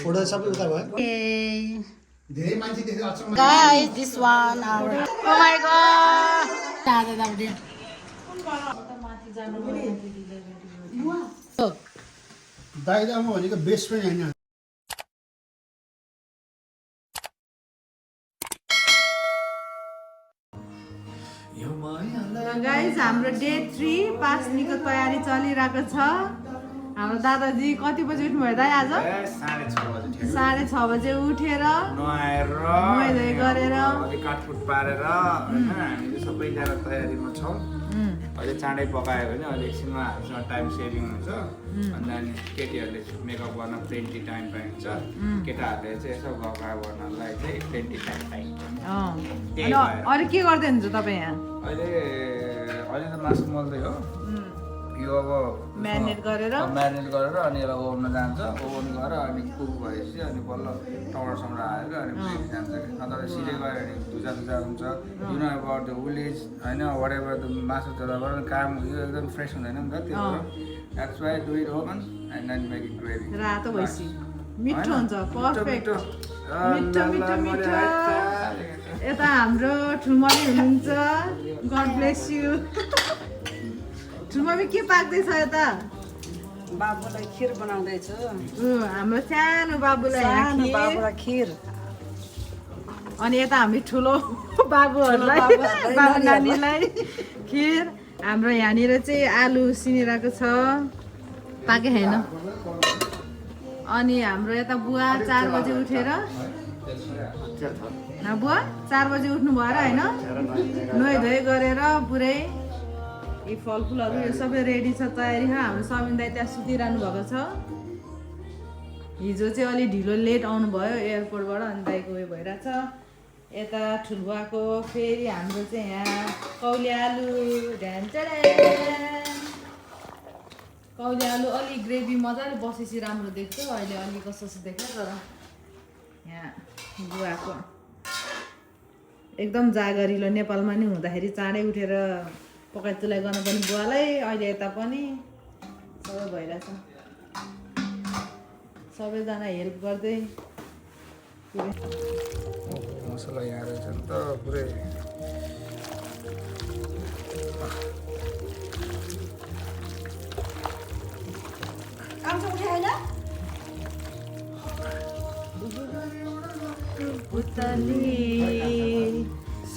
Photo सबै उता भयो धेरै मान्छे देख्दा अचम्म Guys, this one our oh my god दाइ त म भनेको बेस्ट फ्रेन्ड हैन गाइस हाम्रो डे 3 पास निको तयारी चलिरहेको छ हाम्रो दादाजी कति बजे उठ्नु भयो दाइ आज 6:30 बजे उठेर नुहाइ गरेर काटकुट पारेर हैन हामी सबै जना तयारीमा छौं अहिले चाँडै पकायो भने अहिले एकछिनमा हामीसँग टाइम सेभिङ हुन्छ अनि केटीहरूले मेकअप गर्न प्लेन्टी टाइम पाइन्छ केटाहरूले चाहिँ यसो गफा गर्नलाई चाहिँ प्लेन्टी टाइम पाइन्छ अनि अरु के गर्दै हुनुहुन्छ तपाई यहाँ अहिले त मासु मोल्दै हो यो अब म्यारिनेट गरेर अनि यसलाई ओभनमा जान्छ ओभन गरेर अनि कुक भएपछि अनि बल्ल टमाटर हालेर अनि प्लेट जान्छ नत्र सिधै गयो भने धुजा हुन्छ you know about the village होइन वाट एभर द मासु जताबाट काम यो एकदम फ्रेस हुँदैन नि त त्यो that's why do it oven and then make it gravy रातो भइसी मिठो हुन्छ पर्फेक्ट मिठो यता हाम्रो ठुलममी हुनुहुन्छ गड ब्लेस यु ठुलममी के पाक्दैछ यता बाबुलाई खीर बनाउँदैछु हाम्रो सानो बाबुलाई खीर अनि यता हामी ठुलो बाबुहरूलाई बाबु नानीलाई खीर हाम्रो यहाँनिर चाहिँ आलु सिनिरहेको छ पाके छैन अनि हाम्रो यता बुवा 4 बजे उठेर बुवा 4 बजे उठ्नु भयो र होइन नुहाइ गरेर पुरै यी फलफुलहरू यो सबै रेडी छ तयारी छ हाम्रो सबिन दाइ त्यहाँ सुतिरहनु भएको छ हिजो चाहिँ अलि ढिलो लेट आउनुभयो एयरपोर्टबाट अनि दाइको उयो भइरहेछ यता ठुलबुवाको फेरि हाम्रो चाहिँ यहाँ कौली आलु कौली आलु अलि ग्रेभी मजाले बसेपछि राम्रो देख्छ अहिले अलि कस्तो देख्छ तर यहाँ बुवाको एकदम जागरिलो नेपालमा नि हुँदाखेरि चाँडै उठेर पकाइ तुलाइ गर्नुपर्ने बुवालाई अहिले यता पनि सबै भइरहेछ सबैजना हेल्प गर्दै मसला यहाँ रहेछ नि त पुरै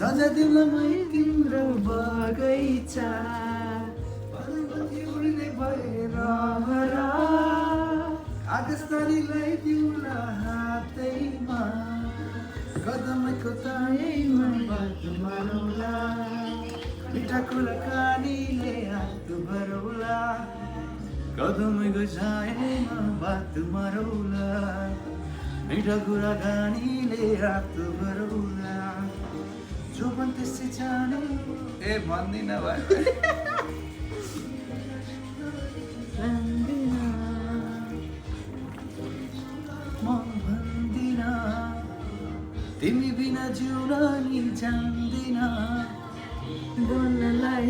सजा दिलमै तिम्रो बगैँचा उड्ने भएर आकाशतरीलाई दिउला हातैमा कदमको ताईमा बात मारौला मिठा कुराकानीले हात भरौला कदमको छायामा बात मारौला मिठा कुराकानीले हात भरौला जो पनि त्यसै जाने ए भन्दिन भाइ म भन्दिन तिमी बिना जिउन नि जान्दिन बोल्नलाई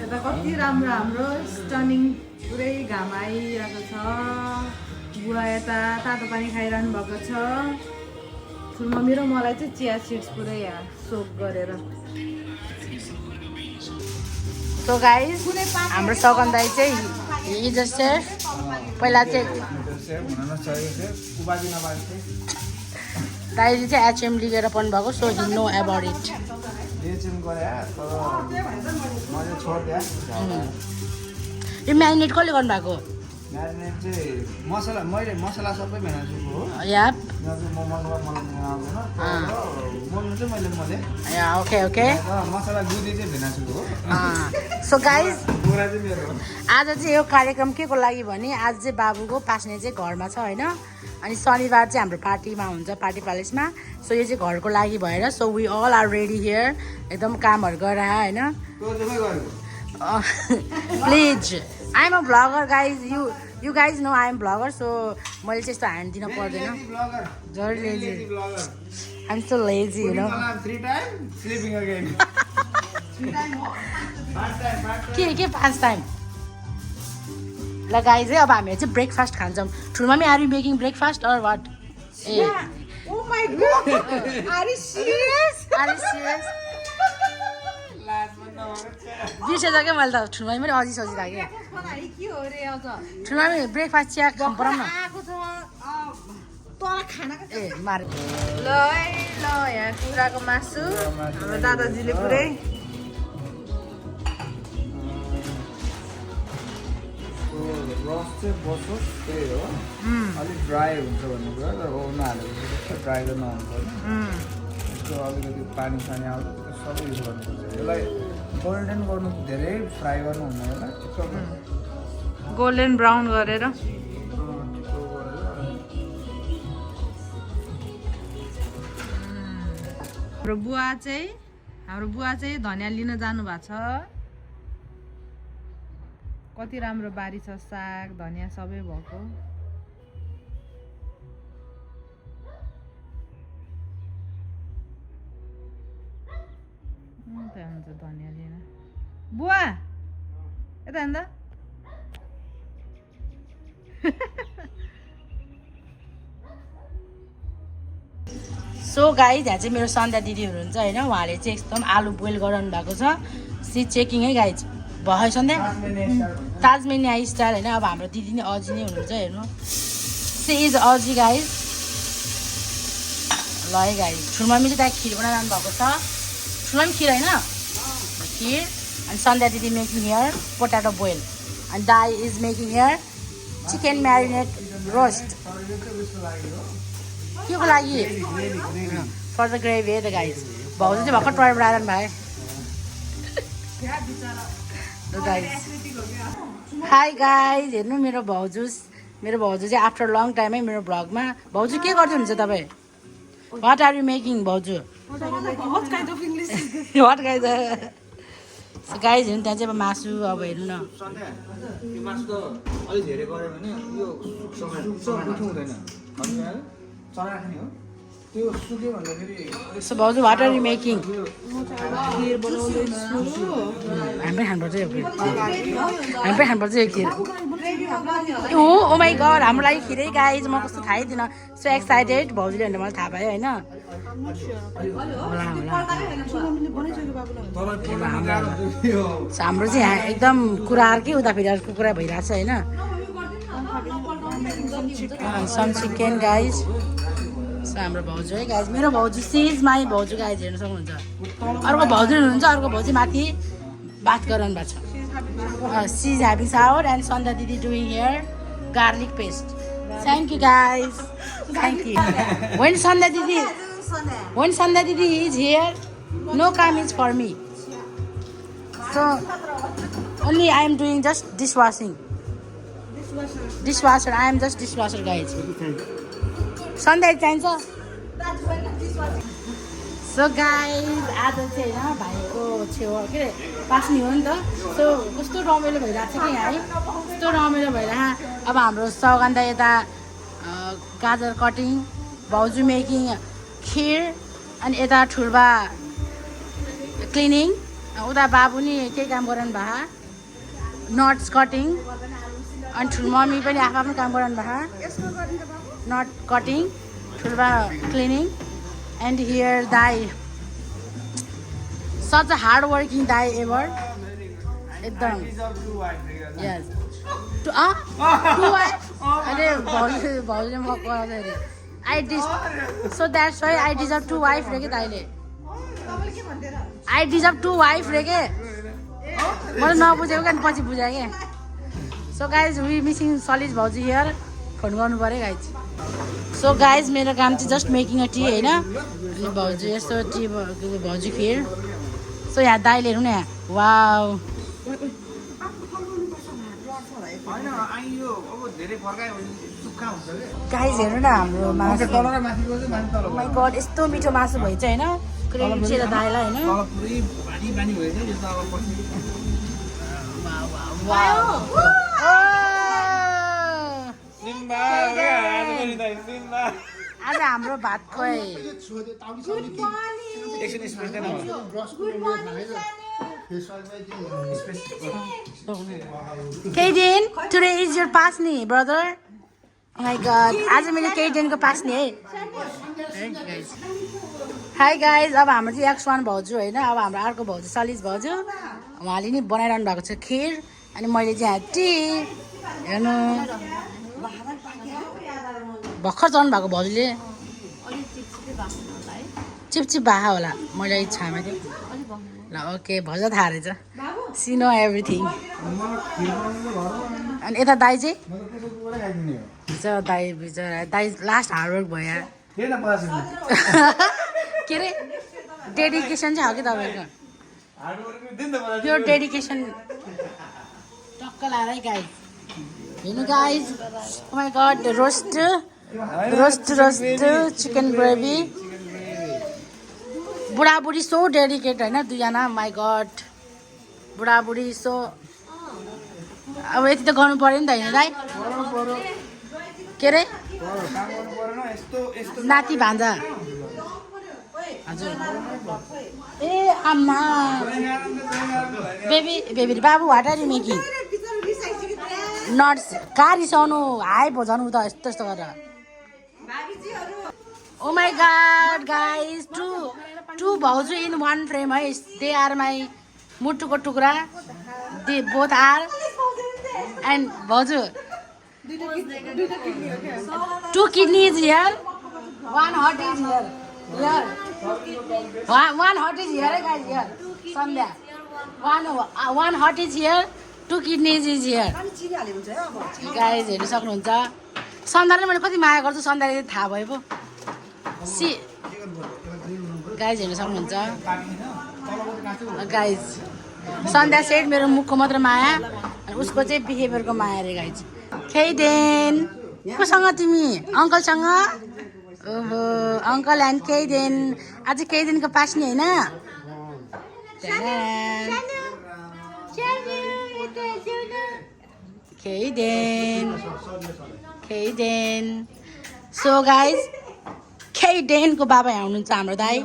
यता कति राम्रो हाम्रो स्टनिङ पुरै घाम आइरहेको छ बुवा यता तातो पानी खाइरहनु भएको छ ठुलमम्मी र मलाई चाहिँ चिया सिड्स पुरै यहाँ सोक गरेर सो गाइस हाम्रो सगन दाइ चाहिँ हिजो सेफ पहिला चाहिँ दाइले चाहिँ एचएम लिएर पनि भएको so he know about it यो म्यारिनेट कसले गर्नुभएको म्यारिनेट चाहिँ मसला मैले मसला सबै भेनाएको छु हो याप मोल्नु चाहिँ मैले मोलेँ ओके ओके मसला गुदी चाहिँ भेनाएको छु हो सो गाइस कुरा चाहिँ मेरो हो आज चाहिँ यो कार्यक्रम के को लागि भने आज चाहिँ बाबुको पास्ने चाहिँ घरमा छ होइन अनि शनिबार चाहिँ हाम्रो पार्टीमा हुन्छ पार्टी प्यालेसमा सो यो चाहिँ घरको लागि भएर so we all are ready here एकदम कामहरू गरेर होइन please I am a vlogger guys you guys know I am vlogger so मैले चाहिँ यस्तो ह्यान्ड दिन पर्दैन झन् lazy I am so lazy you know के 5 टाइम ल गाइज है अब हामीहरू चाहिँ ब्रेकफास्ट खान्छौँ ठुलो mummy are you making breakfast or what ए Oh my god! Are you serious? बिर्सेछ क्या मैले त ठुलो मम्मी पनि अझै सोचिरहेको के हो रे अझ? ठुलो मम्मी ब्रेकफास्ट चिया खानु पराउँ न आएको छ तल खानाको ए मारे ल है ल यहाँ कुखुराको मासु हाम्रो दादाजीले पुरै रस चाहिँ बसोस् त्यही हो अलिक ड्राई हुन्छ भन्ने कुरा तर ओभनमा हालेपछि त्यस्तो ड्राई त नहुनु पर्ने यसको अलिकति पानी सानी आउँछ त्यो सबै युज गर्नुपर्छ यसलाई गोल्डन गर्नु धेरै फ्राई गर्नु हुँदैन यसलाई चिसो गोल्डन ब्राउन गरेर हाम्रो बुवा चाहिँ धनियाँ लिन जानु भएको छ कति राम्रो बारी छ साग धनियाँ सबै भएको त्यहाँ हुन्छ धनियाँ लिन बुवा यता हेर्नु त सो गाइज यहाँ चाहिँ मेरो सन्ध्या दिदी हुनुहुन्छ होइन उहाँले चाहिँ एकदम आलु बोइल गराउनु भएको छ सी चेकिङ है गाइज भयो सन्ध्या ताजमेनिया स्टाइल होइन अब हाम्रो दिदी नै अजी नै हुनुहुन्छ हेर्नु सी इज अजी गाइज ल है गाइज ठुलो मम्मी चाहिँ त्यहाँ खिर बनाइरहनु भएको छ ठुलो पनि खिर होइन खिर अनि सन्ध्या दिदी making here potato boil and Dai is making here chicken marinade roast. के को लागि? For the gravy the guys. भाउजू चाहिँ भर्खर टोय बनाइरहनु भयो गाइस. हाई गाइस हेर्नु मेरो भाउजू चाहिँ आफ्टर लङ टाइम है मेरो भ्लगमा. भाउजू के गर्दै हुनुहुन्छ तपाईँ? What are you making भाउजू? What kind of English? What kind of So guys हेर्नु त्यहाँ चाहिँ अब मासु अब हेर्नु न यो मासु त अलि धेरै गऱ्यो भने यो सुक्छ हुँदैन चरा राख्ने हो त्यो सुक्यो भन्दाखेरि So भाउजू what are you making? खिर बनाउँदैछु. हामी पनि खानुपर्छ यो खिर. हामी पनि खानुपर्छ यो खिर. Oh my god हाम्रो लागि खिरै गाइज म कस्तो थाहै थिएन. So excited भाउजूले भनेर मलाई थाहा पायो होइन. हाम्रो चाहिँ यहाँ एकदम कुरा अर्कै उता फेरि अर्को कुरा भइरहेछ होइन. Some chicken guys. सो हाम्रो भाउजू है गाइज मेरो भाउजू सिज माई भाउजू गाइज हेर्न सक्नुहुन्छ. अर्को भाउजू हुनुहुन्छ अर्को भाउजू माथि बात गराउनु भएको छ. सिज ह्याभिङ सावर एन्ड सन्ध्या दिदी doing here garlic paste. Thank you guys thank you. When Sandhya Didi is here, no comments for me. So, only I am doing just dishwashing. Dishwasher, I am just dishwasher guys. Sandhya चाहिन्छ? So guys, आज चाहिँ होइन भाइको छेउ के अरे पास्नी हो नि त. सो कस्तो रमाइलो भइरहेको छ कि यहाँ है. कस्तो रमाइलो भइरहेको. अब हाम्रो सौगन्धा यता गाजर कटिङ, भाउजू मेकिङ खिर अनि यता ठुल्बा क्लिनिङ, उता बाबु नि केही काम गराउनु भएको नट्स कटिङ अनि ठुलो मम्मी पनि आफ्नो काम गराउनु भएको नट कटिङ ठुल्बा क्लिनिङ एन्ड हियर दाई सच अ हार्ड वर्किङ दाई एभर एकदम यस टु वाइफ. अरे भाउजूले म कराउँछ अरे so that's why I deserve two wife रे के दाइले. I deserve two wife रे के मैले नबुझेको क्या पछि बुझाएँ क्या. So guys we missing solid भाउजू here. फोन गर्नु पऱ्यो गाइज. So guys मेरो काम चाहिँ जस्ट मेकिङ अ टी होइन. अनि भाउजू यस्तो टी भाउजू खिर. So यहाँ दाइले हेर्नु न यहाँ वाउ गाइज हेर्नु न हाम्रो मासु. माई गड यस्तो मिठो मासु भएछ होइन. क्रेडिट चाहिँ दाइलाई होइन. आज हाम्रो भात खोइ. Kaden, today is your pasni, brother. Oh my god, आज मेरो केडेनको पास्ने है गाइज। हाई गाइज, अब हाम्रो चाहिँ X1 भाउजू होइन, अब हाम्रो अर्को भाउजू सलिज भाउजू, उहाँले नि बनाइरहनु भएको छ खिर, अनि मैले चाहिँ टी हेर्नु भर्खर चलाउनु भएको भाउजूले चिपचिप भाखा होला, मैले इच्छामा थियो ल। ओके, भाउजू थाहा रहेछ, सी नो एभ्रिथिङ। अनि यता दाई चाहिँ दाई बिचरा, दाई लास्ट हार्डवर्क भयो यार। के अरे डेडिकेसन चाहिँ हो कि तपाईँको, यो डेडिकेसन टक्क लाएर है गाइज। हेर्नु guys, oh my god, roast chicken gravy. बुढाबुढी सो डेडिकेट होइन दुईजना, माई गड बुढाबुढी सो। अब यति त गर्नु पऱ्यो नि त होइन दाइ, के अरे नाति भान्जा हजुर। ए आम्मा बेबी बेबी बाबु वाट आर यु मेकिङ? नट्स कहाँ रिसाउनु, हाई भोजाउनु त यस्तो यस्तो गरेर। Oh my god guys, two भाउजू इन वान फ्रेम है, दे आर माई मुटुको टुक्रा, दे बोथ आर। एन्ड भाउजू two kidneys here, one heart is here, one heart is here guys, here Sandhya, one heart is here, two kidneys is here guys। हेर्नु सक्नुहुन्छ, सन्ध्याले मैले कति माया गर्छु, सन्ध्याले थाहा भयो पो। सी गाइज हेर्नु सक्नुहुन्छ गाइज, सन्ध्या सेट मेरो मुखको मात्र माया, उसको चाहिँ बिहेभियरको माया रे गाइज। केडेन कोसँग तिमी? अङ्कलसँग? ओहो, अङ्कल एन्ड केडेन। आज केडेनको पास्ने होइन, केडेन। सो गाइज, केडेनको बाबा यहाँ हुनुहुन्छ हाम्रो दाई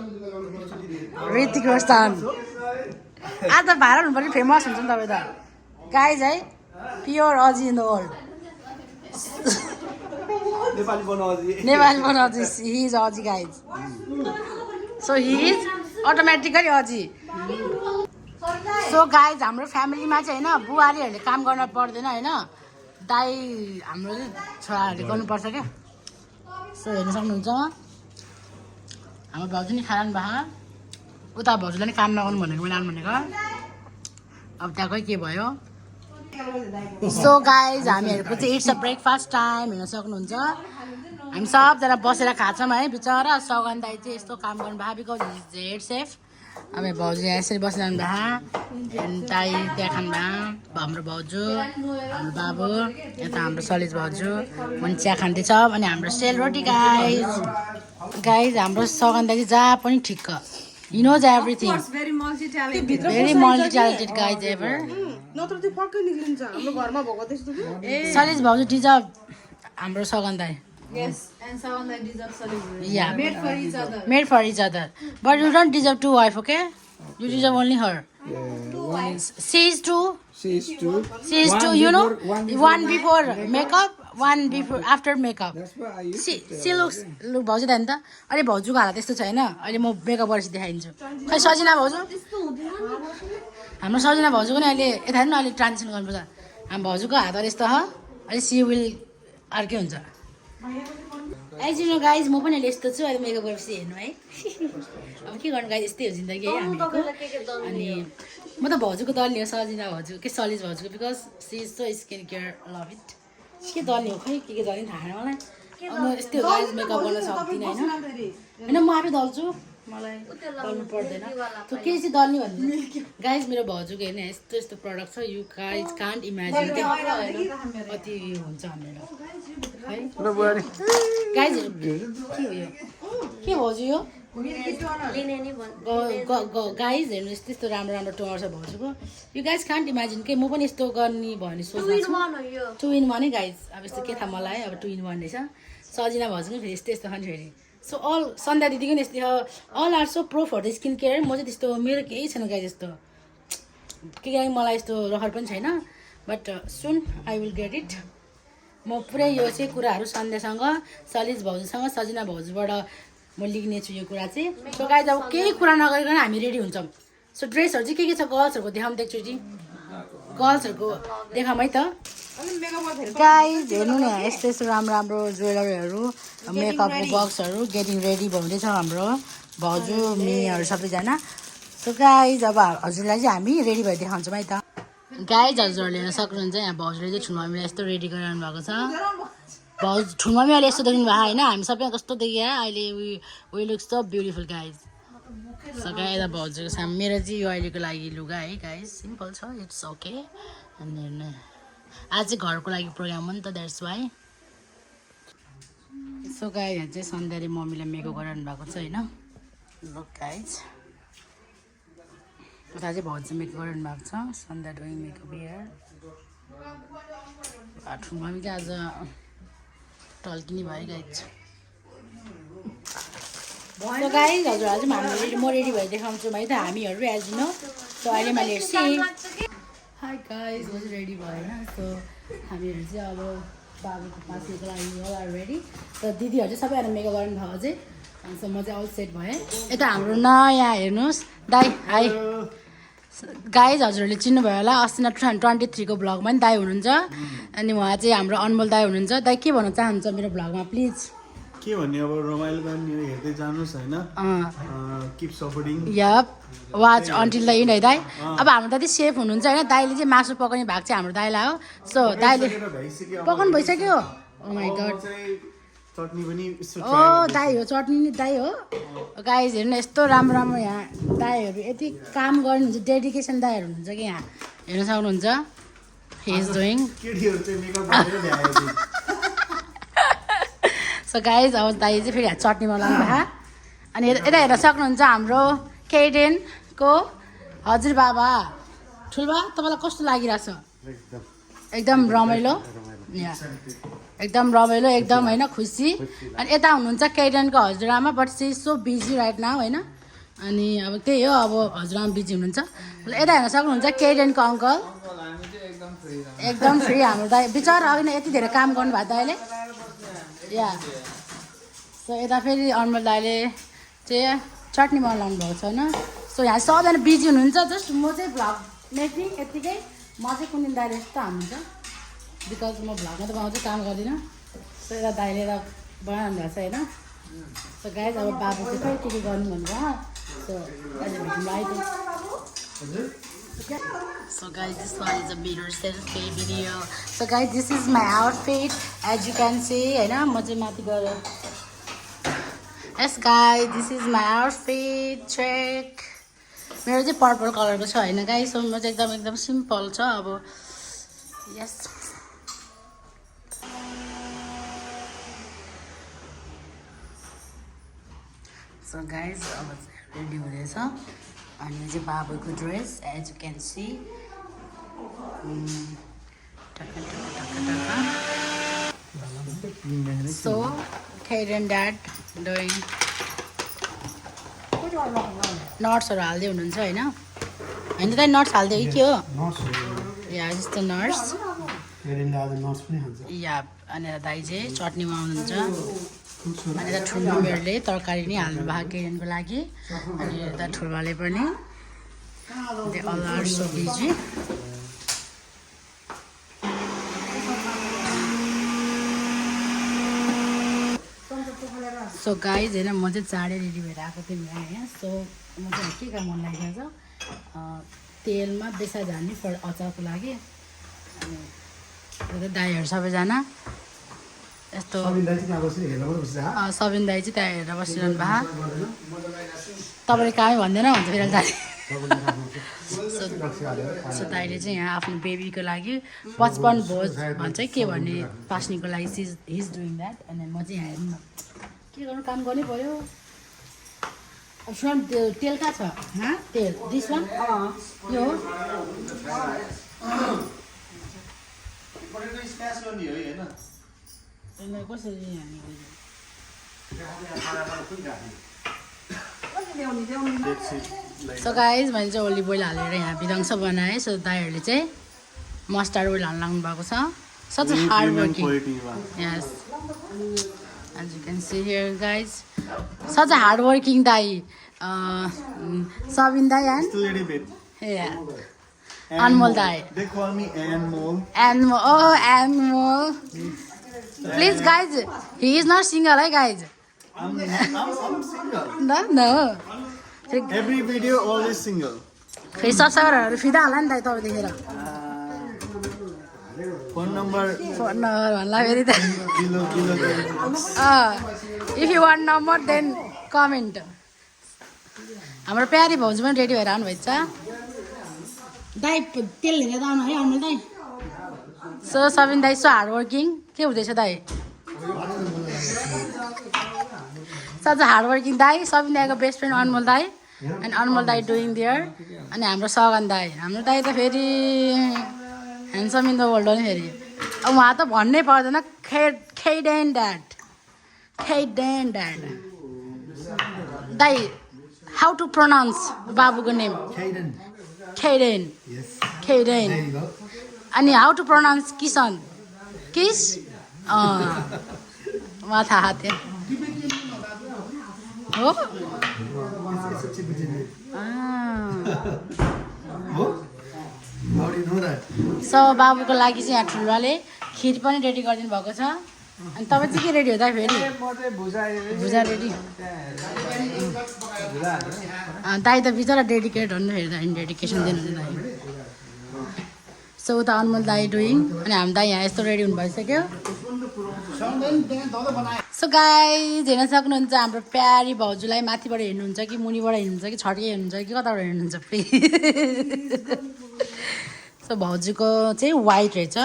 ऋतिक रोशन। आज त भाइरल हुनु पर्ने, फेमस हुन्छ नि तपाईँ त गाइज है, प्योर अजी इन द वर्ल्ड, नेपाली बनाउँछ। हि इज अजी guys, so he is automatically अजी। सो गाइज, हाम्रो फ्यामिलीमा चाहिँ होइन बुहारीहरूले काम गर्न पर्दैन होइन, दाई हाम्रो चाहिँ छोराहरूले गर्नुपर्छ क्या। सो हेर्नु सक्नुहुन्छ, हाम्रो भाउजू नि खाना भए, उता भाउजूलाई नि काम नगर्नु भनेको मैले भनेको, अब त्यहाँ खोइ के भयो। सो गाइज, हामीहरूको चाहिँ इट्स अ ब्रेकफास्ट टाइम, हेर्न सक्नुहुन्छ। हामी सबजना बसेर खान्छौँ है, बिचरा सगन दाई चाहिँ यस्तो काम गर्नु भएको, बिकज हिज हेड सेफ। अब भाउजू यहाँ यसरी बसिरहनु भएको, दाई त्यहाँ खानु भएको, हाम्रो भाउजू, हाम्रो बाबु, यता हाम्रो सलिज भाउजू, अनि चिया खाँदैछ। अनि हाम्रो सेलरोटी गाइज, हाम्रो सगन दाई चाहिँ जहाँ पनि ठिक्क, he knows everything, very multi talented guys ever। सलिज भाउजू डिजर्भ हाम्रो सगन दाई, Yes, and Sawan deserves celebration. Yeah, Made for each other. Made for each other, but you don't deserve two wives, okay? You deserve only her. Two wives. She is two, One you know, before- one before makeup, one before after makeup. That's why I used she looks भाउजू त नि त, अहिले भाउजूको हालत त्यस्तो छैन, अहिले म मेकअप गरेर देखाइदिन्छु। खै सजिना भाउजू, हाम्रो सजिना भाउजूको नि अहिले यता हेर्नु, अहिले ट्रान्जेक्सन गर्नुपर्छ। हाम्रो भाउजूको हात अहिले यस्तो हो, अहिले सी विल अर्कै हुन्छ। एज यु नो गाइज, म पनि अहिले यस्तो छु, अहिले मेकअप गरेपछि हेर्नु है। अब के गर्नु गाइज, यस्तै हो जिन्दगी है हामीको। अनि म त भाउजूको दल्ने हो, सजिना भाउजू के सलिज भाउजूको, because she is so skin care, love it. के दल्ने हो खै, के दल्ने थाहा छैन मलाई। अब म यस्तै हो गाइज, मेकअप गर्न सक्दिनँ होइन, होइन म आफै दल्छु, मलाई दल्नु पर्दैन। त्यो के चाहिँ दल्ने भन्नु गाइज, मेरो भाउजूको हेर्ने यस्तो यस्तो प्रडक्ट छ, यु गाइज कान्ट इमेजिन, कति हुन्छ भनेर है गाइजहरू। के भाउजू यो गाइज हेर्नु, यस्तो यस्तो राम्रो राम्रो टोनर छ भाउजूको, यु गाइज कान्ट इमेजिन के म पनि यस्तो गर्ने भन्ने सोच्नु छु। 2 in 1 है गाइज, अब यस्तो के थाहा मलाई, अब 2 in 1 रहेछ। सजिना भाउजूको फेरि यस्तो यस्तो खाने फेरि। सो अल सन्ध्या दिदीको नि यस्तै, all are so proper the skin care. म चाहिँ त्यस्तो, मेरो केही छैन गाइज, यस्तो किनकि मलाई यस्तो रहर पनि छैन but soon I will get it म पुरै यो चाहिँ कुराहरू सन्ध्यासँग सलिज भाउजूसँग सजिना भाउजूबाट म लिग्नेछु यो कुरा चाहिँ सो गाइज अब केही कुरा नगरिकन हामी रेडी हुन्छौँ सो ड्रेसहरू चाहिँ के छ गर्ल्सहरूको देखाउँ एकचोटि गर्ल्सहरूको देखाउँ है त गाइज हेर्नु न यस्तो यस्तो राम्रो राम्रो ज्वेलरीहरू मेकअपको बक्सहरू गेटिङ रेडी हुँदैछ हाम्रो भाउजू मेहरू सबैजना सो गाइज अब हजुरलाई चाहिँ हामी रेडी भएर देखाउँछौँ है त गाइज हजुरहरूले हेर्न सक्नुहुन्छ यहाँ भाउजूले चाहिँ ठुलो यस्तो रेडी गरिरहनु भएको छ भाउजू ठुलो अहिले यस्तो देख्नु भएको होइन हामी सबै कस्तो देखियो अहिले we looks so beautiful guys so guys यता भाउजूको सामु मेरो चाहिँ यो अहिलेको लागि लुगा है गाइज सिम्पल छ इट्स ओके अनि हेर्नु आज चाहिँ घरको लागि प्रोग्राम हो नि त द्याट्स वाइ सो गाइज यहाँ चाहिँ सन्ध्याले मम्मीलाई मेकअप गरिरहनु भएको छ होइन लुक गाइज उता चाहिँ भाउजू मेकअप गरिरहनु भएको छ सन्ध्या डुइङ मेकअप हियर ठुलो मम्मी चाहिँ आज टल्किने भयो गाइज सो गाइज हजुरहरू चाहिँ हामी म रेडी भएर देखाउँछौँ है त हामीहरू एज नो सो अहिले मैले हाई गाइज म चाहिँ रेडी भएन सो हामीहरू चाहिँ अब बाबुको पास्नुको लागि अल रेडी त दिदीहरू चाहिँ सबैजना मेकअप गर्नु भएको चाहिँ सो म चाहिँ अल सेट भएँ यता हाम्रो नयाँ हेर्नुहोस् दाई हाई गाइज हजुरहरूले चिन्नुभयो होला अस्ति 23को भ्लगमा नि दाई हुनुहुन्छ अनि उहाँ चाहिँ हाम्रो अनमोल दाई हुनुहुन्छ दाई के भन्न चाहनुहुन्छ मेरो भ्लगमा प्लिज के भन्ने अब रमाइलो पनि हेर्दै जानुहोस् होइन keep supporting yup watch until the end है दाई अब हाम्रो दाइ सेफ हुनुहुन्छ होइन दाइले चाहिँ मासु पकाउने भाग चाहिँ हाम्रो दाइलाई हो सो दाइले पकाउनु भइसक्यो ओ माई गड चटनी पनि ओ दाई हो चटनी नि दाई हो गाइज हेर्नु यस्तो राम्रो राम्रो यहाँ दाईहरू यति काम गर्नुहुन्छ डेडिकेसन दाईहरू हुनुहुन्छ कि यहाँ हेर्न सक्नुहुन्छ हि इज डुइङ केटीहरू चाहिँ मेकअप गरेर ल्यायो सो गाइज अब दाई चाहिँ फेरि चटनी बनाउनु भयो अनि यता हेर्न सक्नुहुन्छ हाम्रो केडेनको हजुरबाबा ठुलबा तपाईँलाई कस्तो लागिरहेछ एकदम रमाइलो एकदम रमाइलो एकदम होइन खुसी अनि यता हुनुहुन्छ केडेनको हजुरआमा but she so busy right now होइन अनि अब त्यही हो अब हजुरआमा बिजी हुनुहुन्छ यता हेर्न सक्नुहुन्छ केडेनको अङ्कल एकदम फ्री हाम्रो दाइ बिचरा होइन यति धेरै काम गर्नुभएको दाइले या सो यता फेरि अनमोल दाइले चाहिँ चटनी बनाउनु भएको छ होइन सो यहाँ सबैजना बिजी हुनुहुन्छ जस्ट म चाहिँ भ्लग मेकिङ यत्तिकै म चाहिँ कुनै दाइले यस्तो हाल्नुहुन्छ बिकज म भ्लगमा त म चाहिँ काम गर्दिनँ सो यता दाइले त बनाउनु भएको छ होइन सो गाइज अब बाबु चाहिँ खै के गर्नु भन्नुभयो सो अहिले भेट्नु आइदिनु So guys, this one is a mirror selfie video. So guys, this is my outfit. As you can see, होइन म चाहिँ माथि गएर Yes guys, this is my outfit. Check. मेरो चाहिँ पर्पल कलरको छ होइन गाइस, सो म चाहिँ एकदम सिम्पल छ अब. Yes. So guys, अब रेडी हुँदैछ. अनि चाहिँ बाबुको dress as you can see so Kaden dad doing नट्सहरू हाल्दै हुनुहुन्छ होइन होइन त नट्स हाल्दै के हो या जस्तो नट्स या अनि दाइ चाहिँ चटनीमा आउनुहुन्छ अनि यता ठुल्मम्मीहरूले तरकारी नै हाल्नु भएको केडेनको लागि अनि यता ठुल्बाले पनि they all are so busy so guys होइन म चाहिँ चाँडै रेडी भएर आएको थिएँ यहाँ सो म चाहिँ के काम मन लागिरहेको छ तेलमा बेसा झार्ने अचारको लागि अनि दाइहरू सबैजना यस्तो सबिन दाई चाहिँ त्यहाँ हेरेर बसिरहनु भएको तपाईँले कामै भन्दैन भन्छ फेरि दाइ सो दाइले चाहिँ यहाँ आफ्नो बेबीको लागि 55 भोज भन्छ के भन्ने पास्नीको लागि हिज डुइङ द्याट अनि म चाहिँ यहाँ हेर्नु के गर्नु काम गर्नै पऱ्यो सुन तेल कहाँ छ तेल दिस वान यो कसरी सो गाइज मैले चाहिँ ओलिभ ओइल हालेर यहाँ विध्वंस बनाएँ सो दाइहरूले चाहिँ मस्टर्ड ओइल हाल्नु लाग्नु भएको छ such hard working yes as you can see here guys such a hard working dai Sabin dai and Just a little bit. yeah Anmol dai They call me Anmol. Anmol oh Anmol please guys he is not single hey guys I'm single. no Every video always single. फेरि सब्सक्राइबरहरू फिदा होला नि दाइ तपाईँ देखेर Phone number. Phone number भन्ला फेरि त Kilo. If you want number then comment हाम्रो प्यारी भाउजू पनि रेडी भएर आउनुभएको छ दाइ तेल लिएर आउनु है अनमोल दाइ सो सबिन दाइ सो हार्ड वर्किङ के हुँदैछ दाइ सच हार्ड वर्किङ दाइ सबिन दाइको बेस्ट फ्रेन्ड अनमोल दाइ एन्ड अनमोल दाइ डुइङ देयर अनि हाम्रो सगन दाइ हाम्रो दाइ त फेरि ह्यान्डसम इन द वर्ल्ड हो नि फेरि अब उहाँ त भन्नै पर्दैन खेडेन ड्याड दाइ हाउ टु प्रोनाउन्स बाबुको नेम खेडेन अनि हाउ टु प्रोनाउन्स किसन किस उहाँ थाहा थियो हो सो बाबुको लागि चाहिँ यहाँ ठुलोले खिर पनि रेडी गरिदिनु भएको छ अनि तपाईँ चाहिँ के रेडी हो त फेरि भुजा रेडी दाइ त बिचरा डेडिकेट हुनु फेरि दाइ डेडिकेसन दिनु दाइ सो उता अनमोल दाइ डुइङ अनि हाम्रो दाइ यहाँ यस्तो रेडी हुनु भइसक्यो सो गाइज हेर्न सक्नुहुन्छ हाम्रो प्यारी भाउजूलाई माथिबाट हेर्नुहुन्छ कि मुनिबाट हेर्नुहुन्छ कि छड्कै हेर्नुहुन्छ कि कताबाट हेर्नुहुन्छ प्लिज सो भाउजूको चाहिँ वाइट रहेछ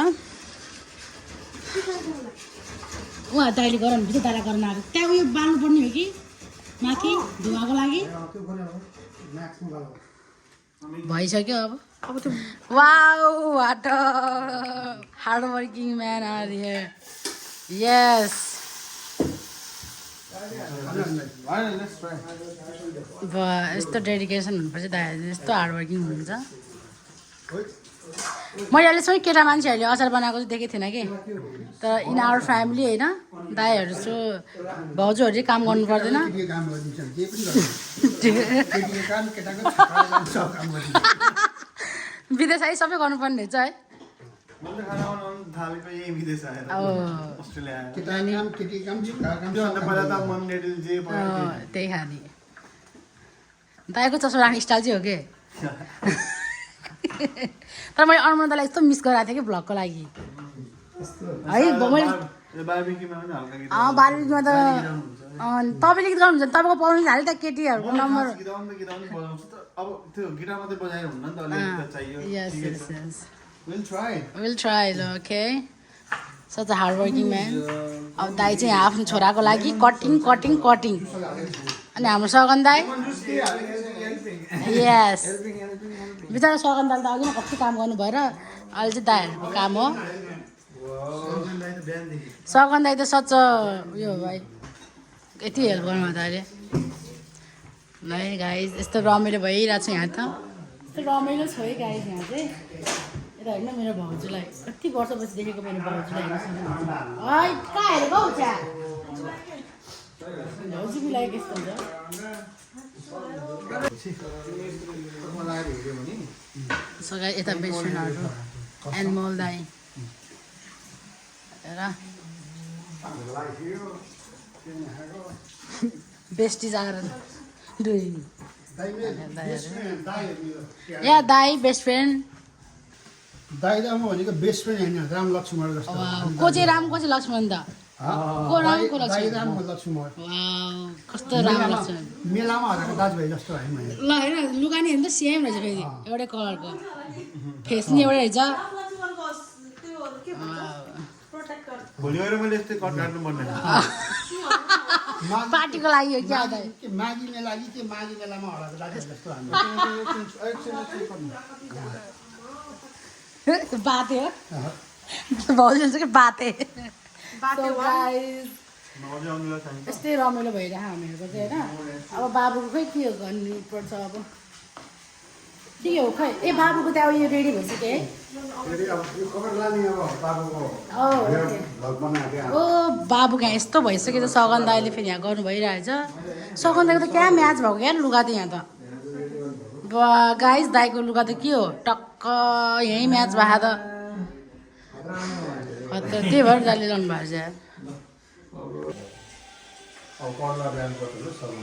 उहाँ दाइले गरम भित्र दारा गर्न आएको त्यहाँ उयो बाल्नुपर्ने हो कि माथि धुवाको लागि भइसक्यो अब wow what hardworking man are here yes यस्तो डेडिकेसन हुनुपर्छ दाइ यस्तो हार्ड वर्किङ हुनुहुन्छ मैले अहिलेसम्म केटा मान्छेहरूले अचार बनाएको चाहिँ देखेको थिएन कि तर इन आवर फ्यामिली होइन दाइहरू चाहिँ भाउजूहरू चाहिँ काम गर्नु पर्दैन विदेश आइ सबै गर्नुपर्ने रहेछ है त्यही खाने दाइको चस्मा राख्ने स्टाइल चाहिँ हो कि तर मैले अर्मन्दालाई यस्तो मिस गराएको थिएँ कि भ्लगको लागि है बार्बिक्यूमा त तपाईँले गीत गाउनुहुन्छ तपाईँको पाउनु हाल्यो त केटीहरूको number yes yes yes will try okay such a hardworking man अब दाइ चाहिँ आफ्नो छोराको लागि कटिङ कटिङ कटिङ अनि हाम्रो सगन दाइ यस बिचरा सगन दाइ त अघि नै कति काम गर्नु भएर अहिले चाहिँ दाइहरूको काम हो सगन दाइ त सच उयो भाइ यति हेल्प गर्नु त अहिले ल गाइज यस्तो रमाइलो भइरहेको छ यहाँ त यस्तो रमाइलो छ है गाइज यहाँ चाहिँ यता होइन मेरो भाउजूलाई कति वर्षपछि देखेको मेरो भाउजूलाई हेर्नु कहाँ हेरेको हौ त्यहाँ भाउजू मिलाएको यस्तो हुन्छ सो गाइज यता बेस्टफ्रेन्डहरू एनमोल दाइ हेर बेस्टिज आएर डुइङ या दाइ बेस्ट फ्रेन्ड दाइ र म भनेको बेस्ट फ्रेन्ड होइन राम लक्ष्मण जस्तो को चाहिँ राम को चाहिँ लक्ष्मण त को राम को दाइ लक्ष्मण राम लक्ष्मण कस्तो राम लक्ष्मण मेलामा हरेको दाजुभाइ जस्तो होइन ल हेर लुगा नि हेर्नु त सेम रहेछ फेरि एउटै कलरको फेस नि एउटै रहेछ भोलि गएर मैले यस्तै कट काट्नु पर्दैन पार्टीको लागि हो क्या दाइ माघी मेला कि माघी मेलामा हराएको दाजुभाइ जस्तो बाते हो भाउजू हुन्छ कि बाते नजाउनुलाई चाहिन्छ यस्तै रमाइलो भइरहेको हामीहरूको चाहिँ होइन अब बाबुको खोइ के गर्नुपर्छ अब के हो खै ए बाबुको त अब यो रेडी भइसक्यो है फेरि अब यो खबर लाने अब बाबुको ओ भ्लग बनाएको ओ बाबुको यहाँ यस्तो भइसक्यो त सगन दाइले फेरि यहाँ गर्नु भइरहेछ सगन दाइको त क्या म्याच भएको क्या लुगा त यहाँ त गाइस दाइको लुगा त के हो टक्क यहीँ म्याच भएको त त्यही भएर दाइले लाउनु भएको छ यार अब पर्दा बिहान पर्छ ल सबै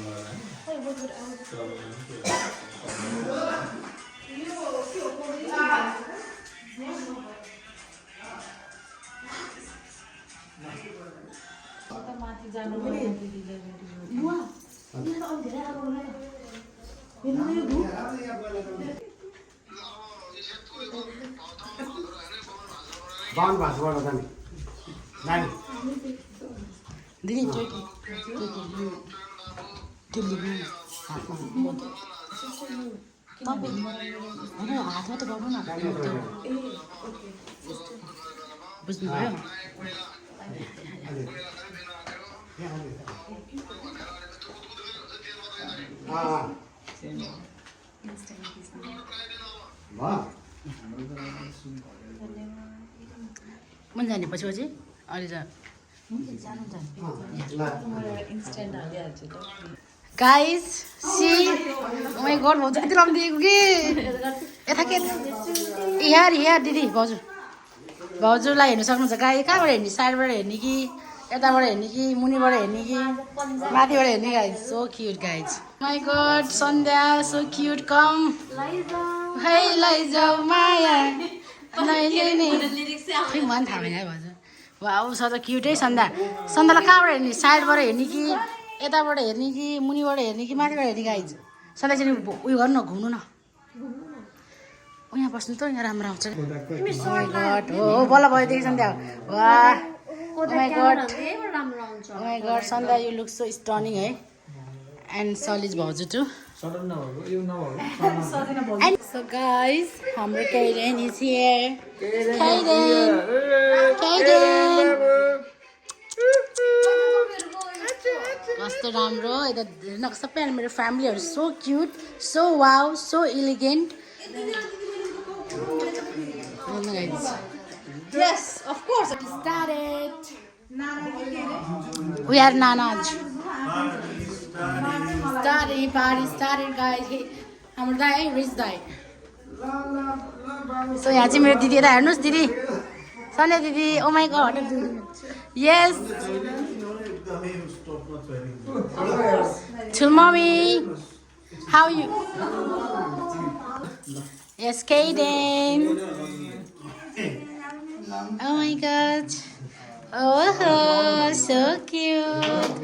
बाहुन भाषाबाट जाने नानी दिदी त्यो लिनु तपाईँ होइन हातमा त गर्नु न बुझ्नुभयो मन जाने पछि पछि अहिले जा गाइस सी ओमाई गड भाउजू यति लाउनु दिएको कि यता के यहाँ दिदी भाउजूलाई हेर्नु सक्नुहुन्छ गाई कहाँबाट हेर्ने साइडबाट हेर्ने कि यताबाट हेर्ने कि मुनिबाट हेर्ने कि माथिबाट हेर्ने guys so cute guys my god Sandhya so cute कम है लैजाऊ माया खै मन थाहा भएन है भाउजू वाउ छ त क्युटै सन्ध्यालाई कहाँबाट हेर्ने साइडबाट हेर्ने कि यताबाट हेर्ने कि मुनिबाट हेर्ने कि माथिबाट हेर्ने गाइज सन्ध्या चाहिँ उयो गर्नु न घुम्नु न यहाँ बस्नु त यहाँ राम्रो आउँछ गड हो बल्ल भएदेखि सन्ध्या वाह my god Sandhya you look so stunning है एन्ड सलिज भाउजू टु And so guys, हाम्रो Kaden is here. Kaden. कस्तो राम्रो यता हेर्न सबै मेरो फ्यामिलीहरू so cute so wow so elegant Yes, of course. started we are Nanaj started guys हाम्रो दाइ रिच दाइ सो यहाँ चाहिँ मेरो दिदी यता हेर्नुहोस् दिदी सन्ध्या दिदी oh my god yes to mommy how you yes Kaden oh my god oh so cute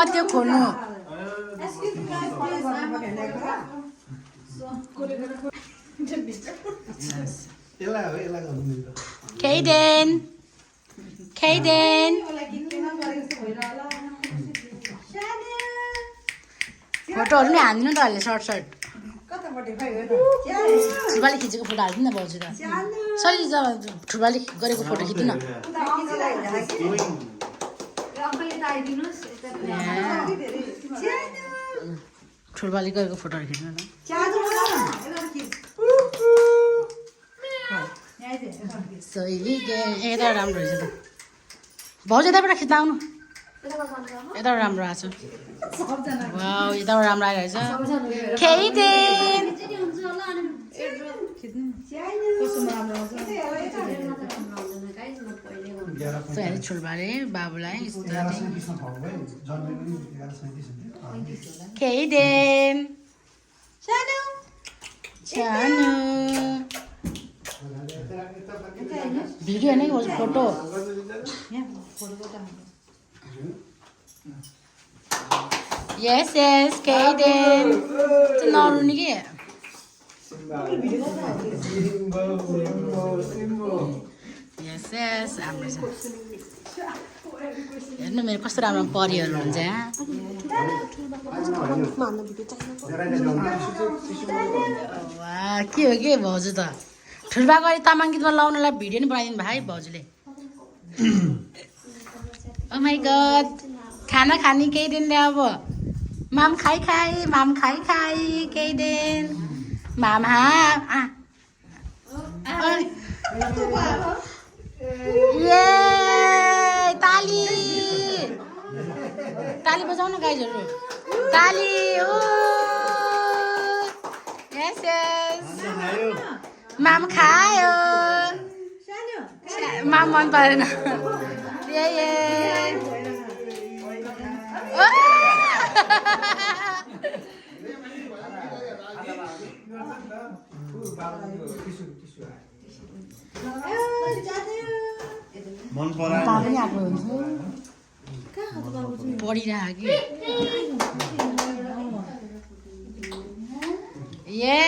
त्यो खोल्नु Kaden फोटोहरू नि हान्दिनु त अहिले सर्ट ठुल्बाले खिचेको फोटो हालिदिनु न भाउजू त सरी ठुल्बाले गरेको फोटो खिच्नु न ठुल्बाले गरेको फोटोहरू खिच्नु न यता राम्रो रहेछ त भाउजू यताबाट खिच्दा आउनु यताबाट राम्रो आएको छ वाउ यताबाट राम्रो आइरहेछ Kaden छोडबाले बाबुलाई Kaden सानो भिडियो नै फोटो yes Kaden त्यो नरुनी के yes हाम्रो छ हेर्नु मेरो कस्तो राम्रो परिहरू हुन्छ यहाँ वाह के हो के भाउजू त ठुल्बाको अहिले तामाङ गीतमा लाउनलाई भिडियो नि बनाइदिनु भयो है भाउजूले ओ माई गड खाना खाने केही दिन अब माम खाइ केही दिन माम ये ताली ताली बजाउनु गाइजहरू ताली ओ यस यस माम खायो माम मन परेन ये मन पराएन पनि आएको हुन्छ पढिरहेको कि ये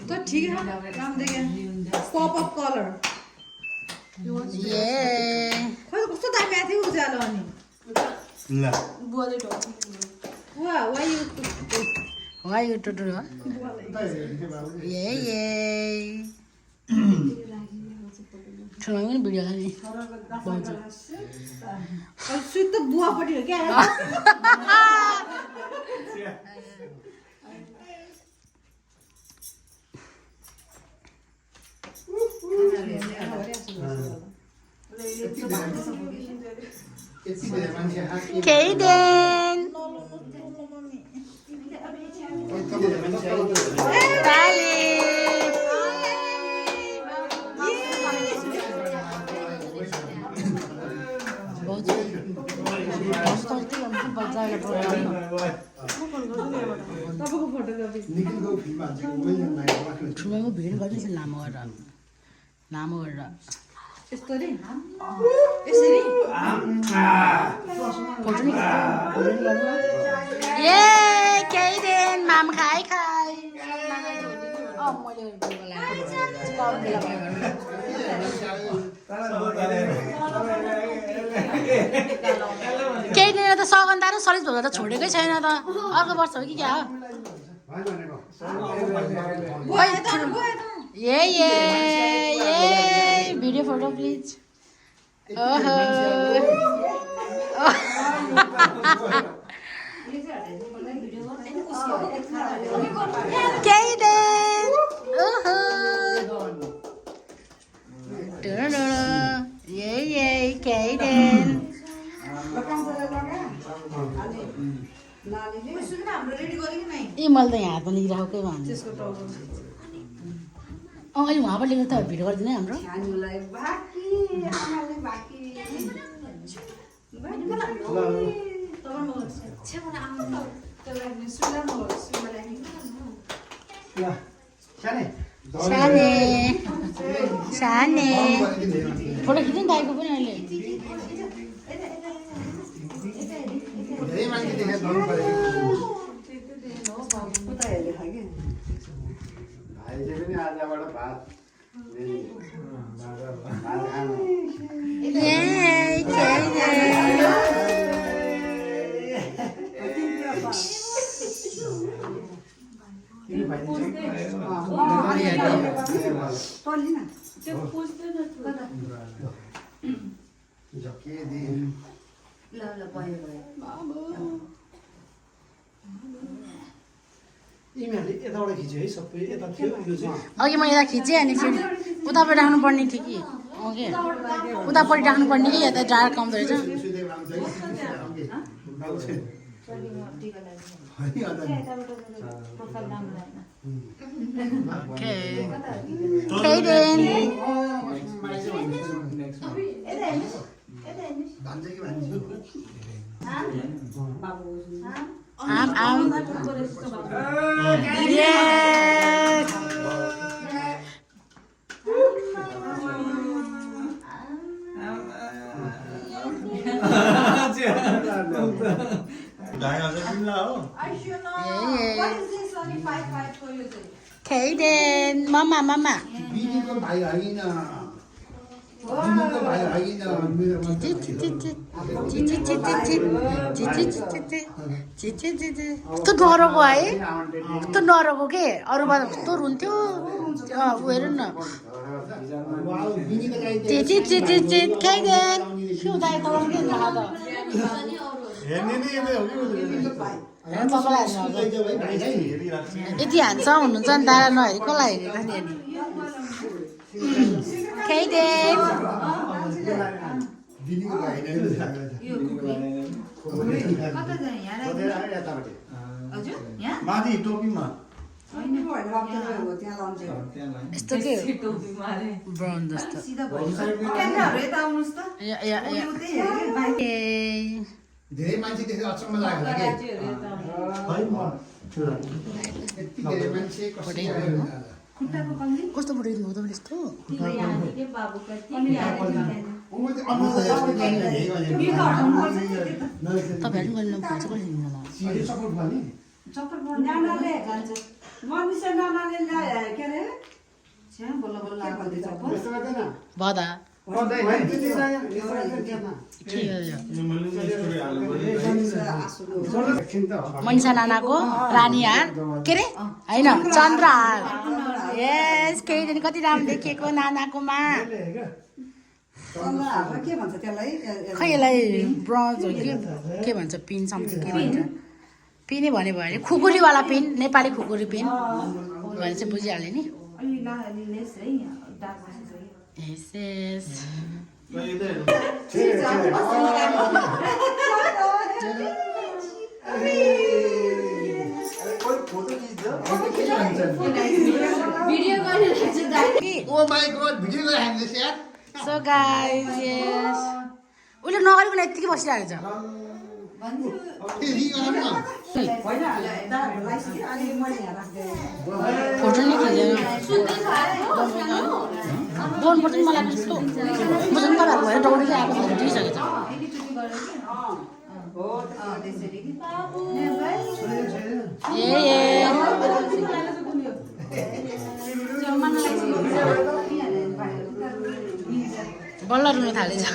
तो ठीक है काम देगा पॉप अप कलर ये खोइ कस्तो दामी आथि उज्यालो अनि ल वा why you to do ये ठुलो पनि भिडियो खाने सुत त बुवापट्टि हो क्या Kaden ठुलोमा भिड गर्दैछ लामो गरेर यस्तो रे यसरी फोटो नि गर्नु ए केइदेन माम खाइ मैले केही दिन त सगन्दा र सलिस भएर त छोडेकै छैन त अर्को वर्ष हो कि क्या हो ये भिडियो फोटो प्लिज ओहो केइदेन ओहो ये केइदेन ए मैले त यहाँ हातमा लिइरहेकै भन्छु अहिले उहाँबाट लेखेर त भिडियो गरिदिनु है हाम्रो साने फोटो खिच्नु नि दाइको पनि अहिले धेरै मान्छे देखेर गर्नु पऱ्यो भाइले पनि आजबाट भात अघि मैले यता खिचेँ अनि फेरि उतापट्टि राख्नुपर्ने थियो कि अघि उतापट्टि राख्नुपर्ने कि यता डार्क आउँदो रहेछ Yes. Kaden, mama, mama. बिनीको भाइ होइन बिनीको भाइ होइन मेरो कस्तो डरको है कस्तो डरको के अरूबाट कस्तो रुन्थ्यो ऊ हेर न बिनीको लागि Kaden, के दाइ तलाउँदै नहाद हेर्ने नै यतै हो कि तपाईँलाई यति ह्यान्डसम हुनुहुन्छ नि दादा नहेरी कसलाई हेरेको नि अनि Kaden. बिनीको भाइ माथि टोपीमा यस्तो के ब्राउन जस्तो धेरै मान्छे देखेर अचम्म लाग्यो कि यति धेरै मान्छे कसरी कस्तो फोटो खिच्नु हो तपाईँले यस्तो तपाईँहरू पनि गर्नु फोटो चाहिँ कसरी लिनु भदा मनिषा नानाको रानी हार के अरे होइन चन्द्रहार यस केही दिन कति राम्रो देखिएको नानाकोमा खै यसलाई ब्रन्ज हो के भन्छ पिन समथिङ के भन्छ पिनै भन्यो भने खुकुरीवाला पिन नेपाली खुकुरी पिन भने चाहिँ बुझिहाल्यो नि यस यस ओ माई गॉड भिडियो गरेर हान्दैछ यार सो गाइस यस उसले नगरिकन यत्तिकै बसिरहेको छ फोटो नि खिचेर बोन पर्छ नि मलाई कस्तो म चाहिँ तपाईँहरूको भएर दौडिँदै आएको फोटो दिइसकेको छ बल्ल रुन थालेछ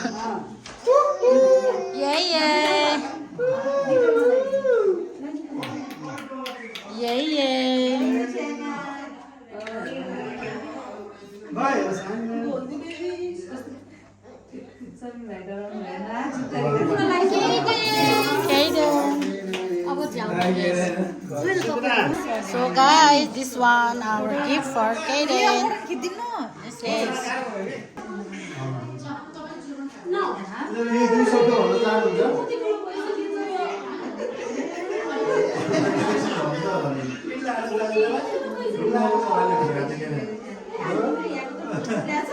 So guys, this one our gift for Kaden. Yes.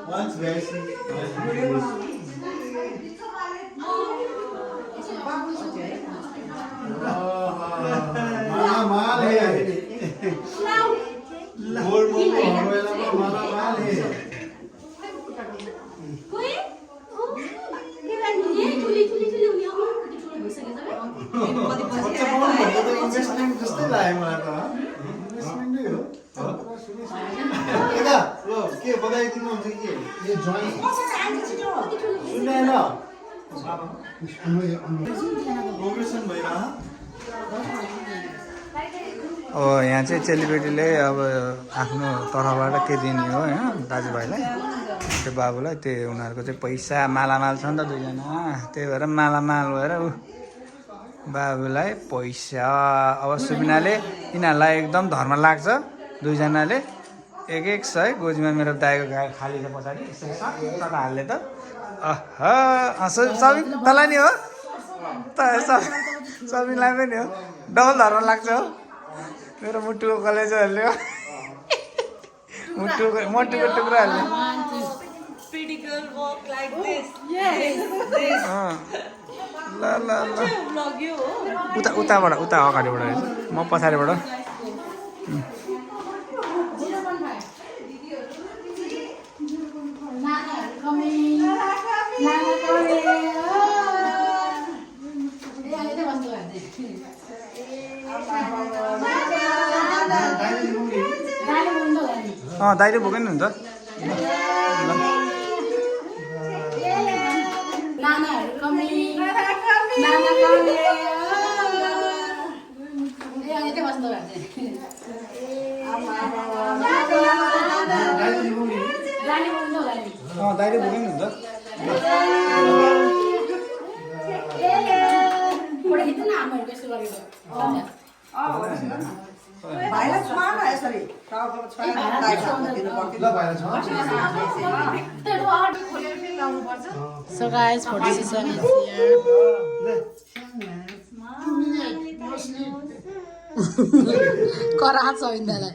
Once guys. जस्तै लाग्यो मलाई त इन्भेस्टमेन्टै हो के बताइदिनुहुन्छ कि यो जोइन सुन्दैन प्रोग्रेसन भइरह अब यहाँ चाहिँ चेलीबेटीले अब आफ्नो तर्फबाट के दिने हो होइन दाजुभाइलाई त्यो बाबुलाई त्यो उनीहरूको चाहिँ पैसा मालामाल छ नि त दुईजना त्यही भएर मालामाल भएर ऊ बाबुलाई पैसा अब सुबिनाले यिनीहरूलाई एकदम धर्म लाग्छ दुईजनाले 100 गोजीमा मेरो दाइको गाडी खाली छ पछाडि यसरी हाल्ने त सबिन तँलाई नि हो त सबिनलाई पनि हो डबल धर्म लाग्छ हो मेरो मुटुको कलेजहरूले हो मुटुको टुक्राहरूले ल ल ल उताबाट उता अगाडिबाट म पछाडिबाट coming. Nana coming. दाइले बोकेन हुन्छ Nanaहरू coming. Nana coming. यतै बस्नु भएको दाइले बोकेन हुन्छ So guys, for this season is here. करा छ इन्दालाई.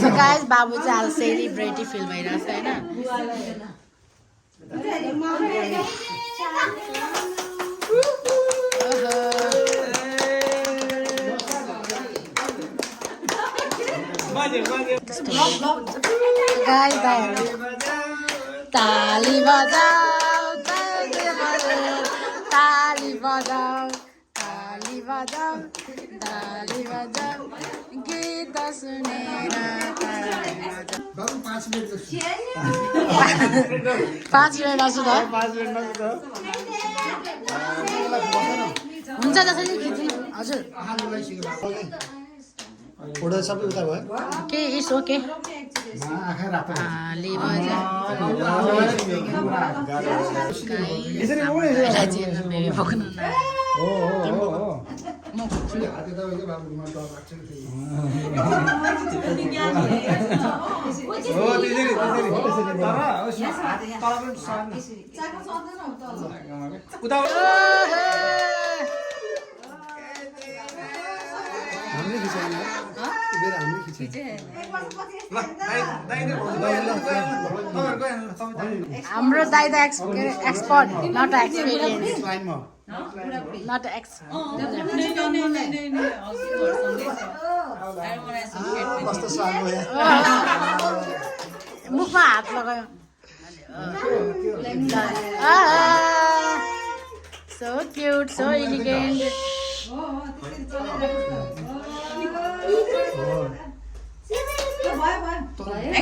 So guys, बाबु चाहिँ आज सेलिब्रेटी फिल भइरहेछ हैन. Guys, ताली बजाऊ ताली बजाऊ ताली बजाऊ ताली बजाऊ ताली बजाऊ गीत सुनेर 5 मिनट 5 मिनट नसु त हुन्छ जसरी खिच्नु हजुर फोटो सबै उता भयो के इट्स ओके आँखा रातो ताली बजाऊ बेबी पक्नु न हो म हाते तपाईको बाबुमा डर लाग्छ नि हामीले खिचाएन बेर हामीले खिचाए हाम्रो दाइ त एक्सपर्ट नट एक्सपिरियन्स नट कस्तो स्वाद भयो मुखमा हात लगायो so cute so elegant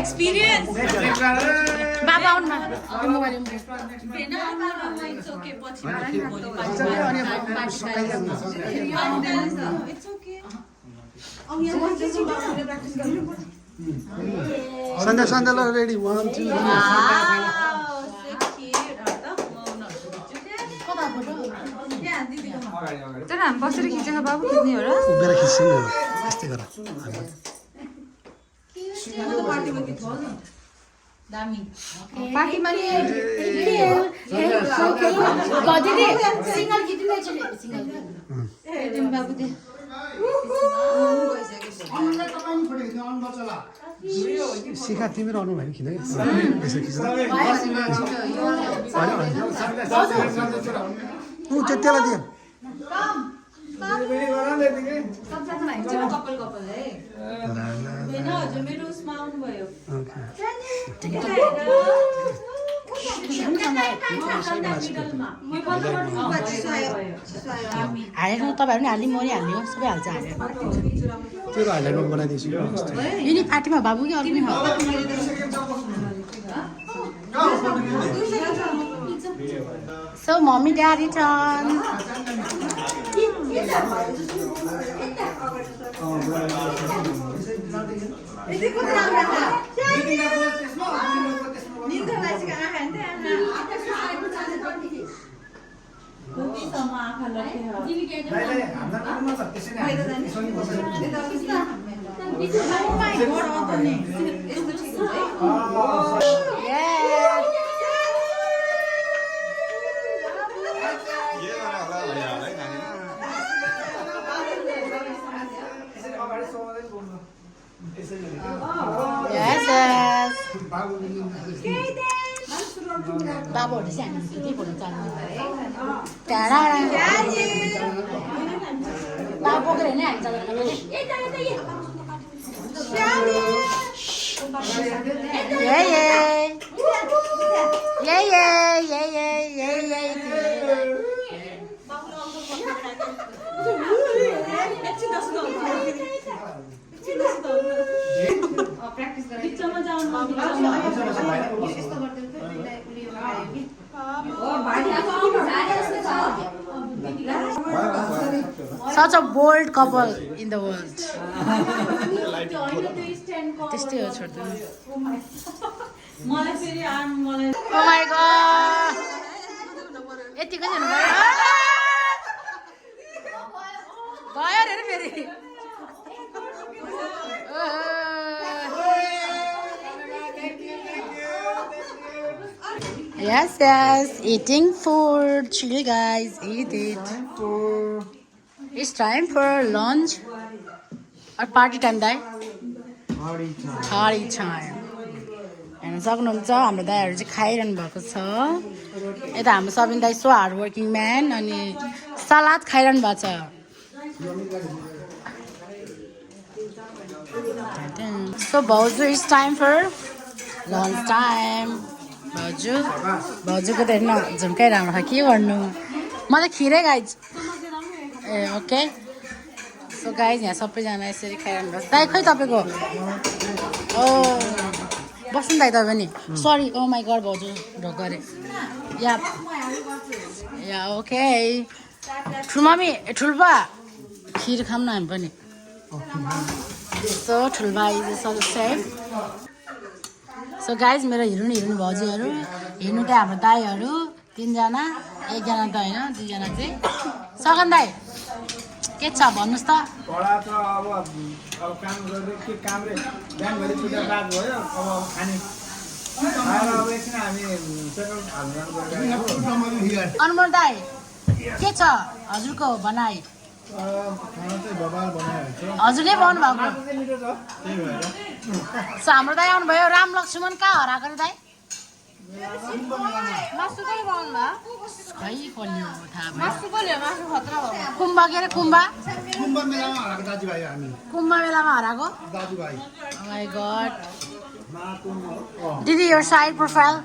experience बाबा आउनु मोबाइल सन्ध्या रेडी 1 2 तर हामी बसेर खिचेको बाबु खिच्ने हो र उभिएर खिच्छु नि यस्तै गर पार्टीमा नि सिंगल खिच्नु सिंगल बाबु दे शिखा तिमी रहनु भयो खिच्दै ऊ त्यतिलाई दियो हालेर तपाईँहरू नि हाल्ने म नि हाल्ने हो सबै हाल्छ हालेर त्यो हाइलाइटमा बनाइदिन्छु यो नि पार्टीमा बाबु कि अरू नि So mommy daddy turn. Yes, yes. बाबुहरू चाहिँ हामी त्यही फोटो चाल्नु टाढा बाबु बोकेर नै हामी चाल्नु Such a bold couple in the world. त्यस्तै हो छोड्दैन Oh my god! यतिको चाहिँ हुनुभयो भयो अरे फेरि Yes, eating food. Chill, guys, eat it. It's time for lunch or party time, Dai? Party time. हेर्न सक्नुहुन्छ हाम्रो दाइहरू चाहिँ खाइरहनु भएको छ यता हाम्रो सबिन दाइ सो हार्ड वर्किङ म्यान अनि सलाद खाइरहनु भएको छ सो भाउजू it's time for lunch time भाउजूको त हेर्न झुम्काइरहनु के गर्नु म त खिरै गाइज ए ओके सो गाइज यहाँ सबैजना यसरी खाइरहनु भएको दाइ खै तपाईँको ओ बस्नु दाइ तपाईँ नि सरी ओ माई गड भाउजू ढोक गरे या ओके ठुलमम्मी ठुल्पा खिर खाऊँ न हामी पनि सो ठुल्पा इज सेफ सो गाइज मेरो हिरोइन भाउजूहरू हेर्नु त हाम्रो दाईहरू तीनजना एकजना त होइन दुईजना चाहिँ सगन दाई के छ भन्नुहोस् त पढा त अब काम गर्दै के कामले बिहानभरि पूजा पाठ भयो अब खाने खाएर अब एकछिन हामी पेट्रोल हाल्नु गएको अनमोल दाई के छ हजुरको बनाइ खाना चाहिँ बबाल बनाएको छ हजुरले पाउनु भएको त्यही भएर सो हाम्रो दाई आउनुभयो राम लक्ष्मण कहाँ हराएको रे दाई मासु कहिले पाउनु भयो खै कसले हो थाहा भयो मासु कहिले मासु खतरा भयो कुम्बा के अरे कुम्बा कुम्भ मेलामा हराएको दाजुभाइ हामी कुम्बा मेलामा हराएको दाजुभाइ माई गड दिदी योर साइड प्रोफाइल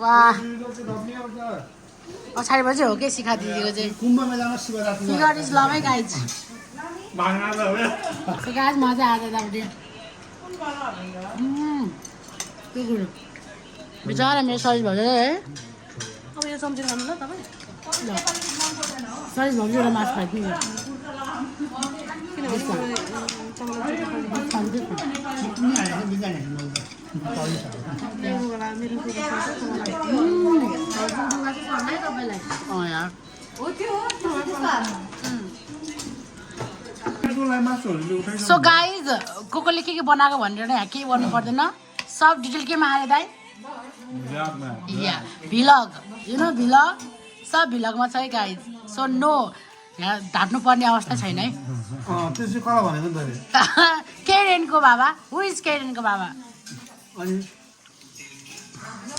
वाह पछाडिबाट चाहिँ हो कि शिखा दिदीको चाहिँ कुम्भ मेलामा शिवरात्रि फिगर इज लभ है गाइज सो गाइज मजा आएको यतापट्टि के कुरो बिचरा मेरो सरिज भाउजू है अब यो चम्ची खानु ल तपाईँ सरिज भाउजू एउटा मासु खाइदिनु सो गाइज कोले के बनाएको भनेर यहाँ केही गर्नु पर्दैन सब डिटेल केमा आयो दाइ या भिलग यु नो भिलग सब भिलगमा छ है गाइज सो नो यहाँ ढाट्नु पर्ने अवस्था छैन है त्यसो कहाँ भनेको नि त केरेनको बाबा हु इज केरेनको बाबा अनि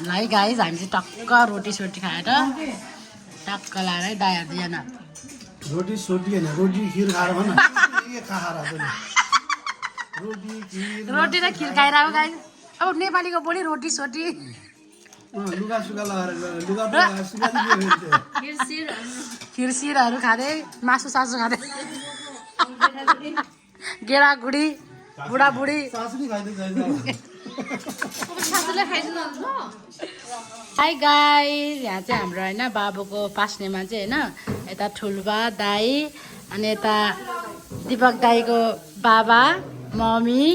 ल है गाइज हामी चाहिँ टक्क रोटी सोटी खाएर टक्क लाएर है दायाँ दुईजना रोटी सोटी होइन रोटी खिर खाएर भन के खाएर रोटी खिर रोटी र खिर खाएर अब गाइज अब नेपालीको बोली रोटी सोटी लुगा सुगा लगाएर लुगा लगाएर सुगा खिरसिरहरू खाँदै मासु सासु खाँदै गेडागुडी बुढाबुढी सासु नि खाइदिन्छ हाई गाइस यहाँ चाहिँ हाम्रो होइन बाबुको पास्नेमा चाहिँ होइन यता ठुल्बा दाई अनि यता दिपक दाईको बाबा मम्मी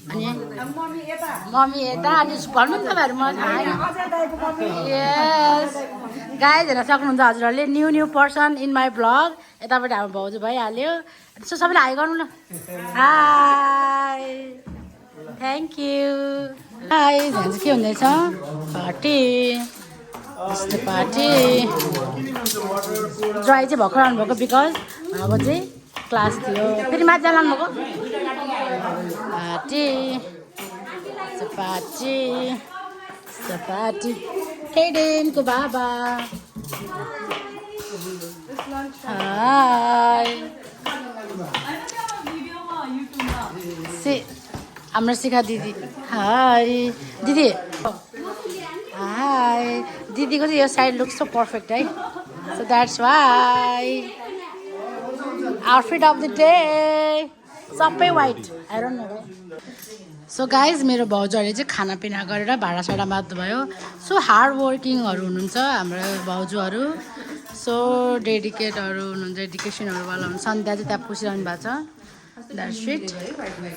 अनि मम्मी यता अनि भन्नु नि तपाईँहरू म थाहा यस गाइज हेर्न सक्नुहुन्छ हजुरहरूले new person in my blog यतापट्टि हाम्रो भाउजू भइहाल्यो त्यसो सबैले हाई गर्नु न हाई थ्याङ्क यू हाई यहाँ चाहिँ के हुँदैछ पार्टी यस्तो पार्टी ड्राई चाहिँ भर्खर आउनुभएको बिकज उहाँको चाहिँ क्लास थियो फेरि माथि जान लानुभएको पार्टी पार्टी केडेनको बाबा हाई हाम्रो शिखा दिदी हाई दिदी हाई दिदीको चाहिँ यो साइड लुक्स सो पर्फेक्ट है so that's why outfit of the day सबै white I don't know so guys मेरो भाउजूहरूले चाहिँ खानापिना गरेर भाँडासाडा माझ्नुभयो सो हार्ड वर्किङहरू हुनुहुन्छ हाम्रो भाउजूहरू सो डेडिकेटहरू हुनुहुन्छ डेडिकेसनहरूवाला हुनुहुन्छ सन्ध्या चाहिँ त्यहाँ पुसिरहनु भएको छ that's it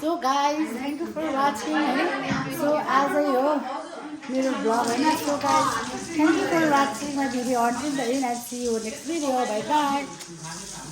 so guys thank you for watching है सो आजै हो मेरो ब्लग होइन so guys thank you for watching my video until the end I see you next video bye by